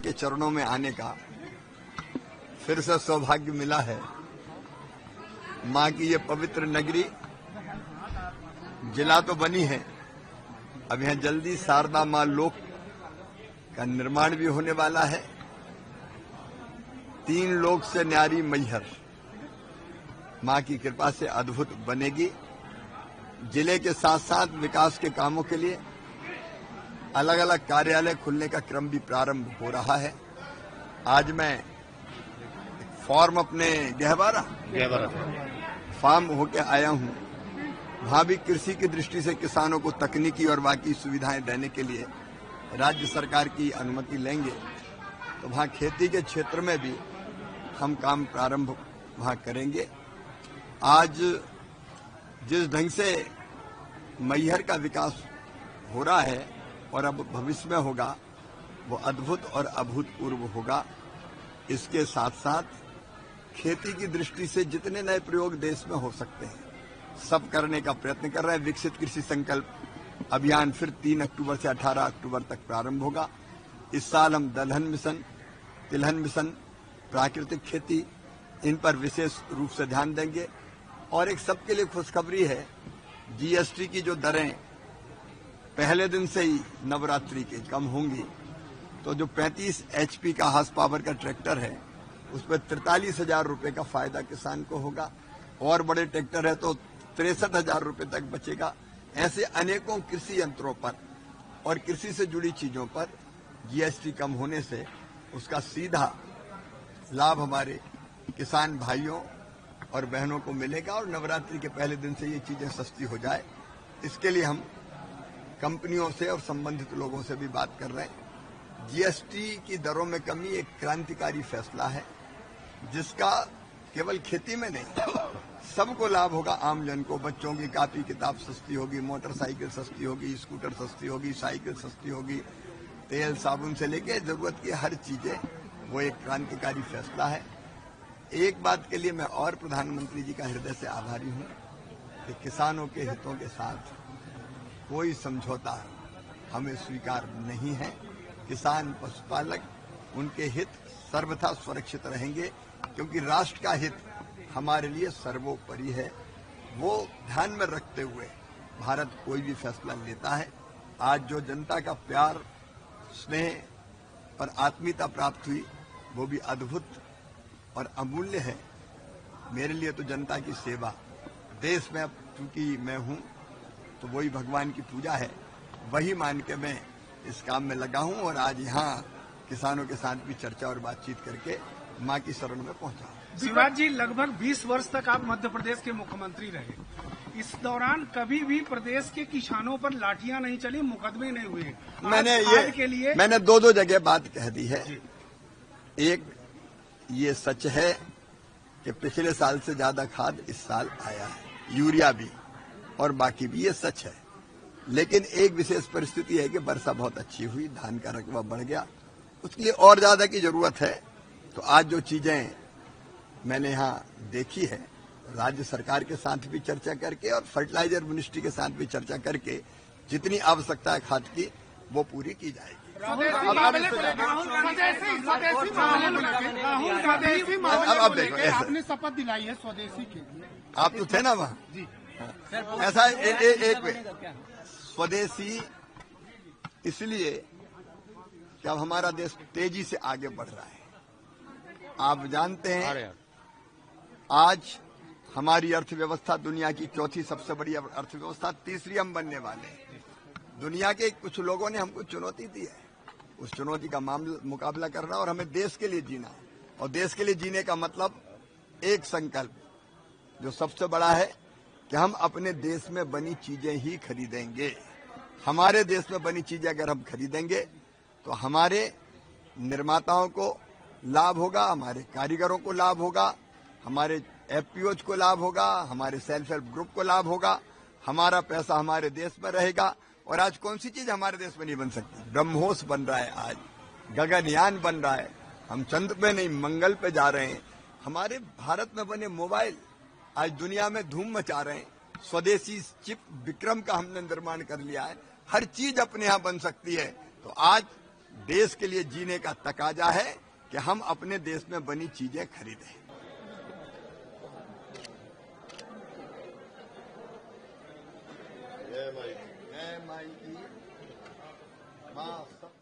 के चरणों में आने का फिर से सौभाग्य मिला है। मां की ये पवित्र नगरी जिला तो बनी है, अब यहां जल्दी शारदा मां लोक का निर्माण भी होने वाला है। 3 लोक से न्यारी मैहर मां की कृपा से अद्भुत बनेगी। जिले के साथ साथ विकास के कामों के लिए अलग अलग कार्यालय खुलने का क्रम भी प्रारंभ हो रहा है। आज मैं फॉर्म अपने गहवारा फार्म होके आया हूं। वहां भी कृषि की दृष्टि से किसानों को तकनीकी और बाकी सुविधाएं देने के लिए राज्य सरकार की अनुमति लेंगे, तो वहां खेती के क्षेत्र में भी हम काम प्रारंभ वहां करेंगे। आज जिस ढंग से मैहर का विकास हो रहा है और अब भविष्य में होगा, वो अद्भुत और अभूतपूर्व होगा। इसके साथ साथ खेती की दृष्टि से जितने नए प्रयोग देश में हो सकते हैं सब करने का प्रयत्न कर रहे हैं। विकसित कृषि संकल्प अभियान फिर 3 अक्टूबर से 18 अक्टूबर तक प्रारंभ होगा। इस साल हम दलहन मिशन, तिलहन मिशन, प्राकृतिक खेती, इन पर विशेष रूप से ध्यान देंगे। और एक सबके लिए खुशखबरी है, जीएसटी की जो दरें पहले दिन से ही नवरात्रि के कम होंगी, तो जो 35 एचपी का हार्स पावर का ट्रैक्टर है उस पर 43,000 रुपये का फायदा किसान को होगा, और बड़े ट्रैक्टर है तो 63,000 रुपये तक बचेगा। ऐसे अनेकों कृषि यंत्रों पर और कृषि से जुड़ी चीजों पर जीएसटी कम होने से उसका सीधा लाभ हमारे किसान भाइयों और बहनों को मिलेगा और नवरात्रि के पहले दिन से ये चीजें सस्ती हो जाए, इसके लिए हम कंपनियों से और संबंधित लोगों से भी बात कर रहे हैं। जीएसटी की दरों में कमी एक क्रांतिकारी फैसला है, जिसका केवल खेती में नहीं सबको लाभ होगा। आम जन को, बच्चों की कॉपी किताब सस्ती होगी, मोटरसाइकिल सस्ती होगी, स्कूटर सस्ती होगी, साइकिल सस्ती होगी, तेल साबुन से लेके जरूरत की हर चीजें, वो एक क्रांतिकारी फैसला है। एक बात के लिए मैं और प्रधानमंत्री जी का हृदय से आभारी हूं कि किसानों के हितों के साथ कोई समझौता हमें स्वीकार नहीं है। किसान, पशुपालक, उनके हित सर्वथा सुरक्षित रहेंगे, क्योंकि राष्ट्र का हित हमारे लिए सर्वोपरि है। वो ध्यान में रखते हुए भारत कोई भी फैसला लेता है। आज जो जनता का प्यार, स्नेह और आत्मीयता प्राप्त हुई, वो भी अद्भुत और अमूल्य है। मेरे लिए तो जनता की सेवा, देश में अब चूंकि मैं हूं तो वही भगवान की पूजा है, वही मान के मैं इस काम में लगा हूं। और आज यहाँ किसानों के साथ भी चर्चा और बातचीत करके मां की शरण में पहुंचा। शिवराज जी, लगभग 20 वर्ष तक आप मध्य प्रदेश के मुख्यमंत्री रहे। इस दौरान कभी भी प्रदेश के किसानों पर लाठियां नहीं चली, मुकदमे नहीं हुए। मैंने 2 जगह बात कह दी है। एक ये सच है कि पिछले साल से ज्यादा खाद इस साल आया है, यूरिया भी और बाकी भी, ये सच है। लेकिन एक विशेष परिस्थिति है कि वर्षा बहुत अच्छी हुई, धान का रकबा बढ़ गया, उसके लिए और ज्यादा की जरूरत है। तो आज जो चीजें मैंने यहाँ देखी है, राज्य सरकार के साथ भी चर्चा करके और फर्टिलाइजर मिनिस्ट्री के साथ भी चर्चा करके जितनी आवश्यकता है खाद की, वो पूरी की जाएगी। अब देखो, आपने शपथ दिलाई है स्वदेशी के लिए, आप तो थे ना वहाँ जी। ऐसा एक स्वदेशी इसलिए कि अब हमारा देश तेजी से आगे बढ़ रहा है। आप जानते हैं आज हमारी अर्थव्यवस्था दुनिया की 4थी सबसे बड़ी अर्थव्यवस्था, 3री हम बनने वाले हैं। दुनिया के कुछ लोगों ने हमको चुनौती दी है, उस चुनौती का मुकाबला करना और हमें देश के लिए जीना है। और देश के लिए जीने का मतलब एक संकल्प जो सबसे बड़ा है कि हम अपने देश में बनी चीजें ही खरीदेंगे। हमारे देश में बनी चीजें अगर हम खरीदेंगे तो हमारे निर्माताओं को लाभ होगा, हमारे कारीगरों को लाभ होगा, हमारे एफपीओज को लाभ होगा, हमारे सेल्फ हेल्प ग्रुप को लाभ होगा, हमारा पैसा हमारे देश में रहेगा। और आज कौन सी चीज हमारे देश में नहीं बन सकती? ब्रह्मोस बन रहा है, आज गगनयान बन रहा है, हम चंद्र पे नहीं मंगल पे जा रहे हैं। हमारे भारत में बने मोबाइल आज दुनिया में धूम मचा रहे हैं। स्वदेशी चिप विक्रम का हमने निर्माण कर लिया है। हर चीज अपने यहाँ बन सकती है। तो आज देश के लिए जीने का तकाजा है कि हम अपने देश में बनी चीजें खरीदें। जय माई की मां सब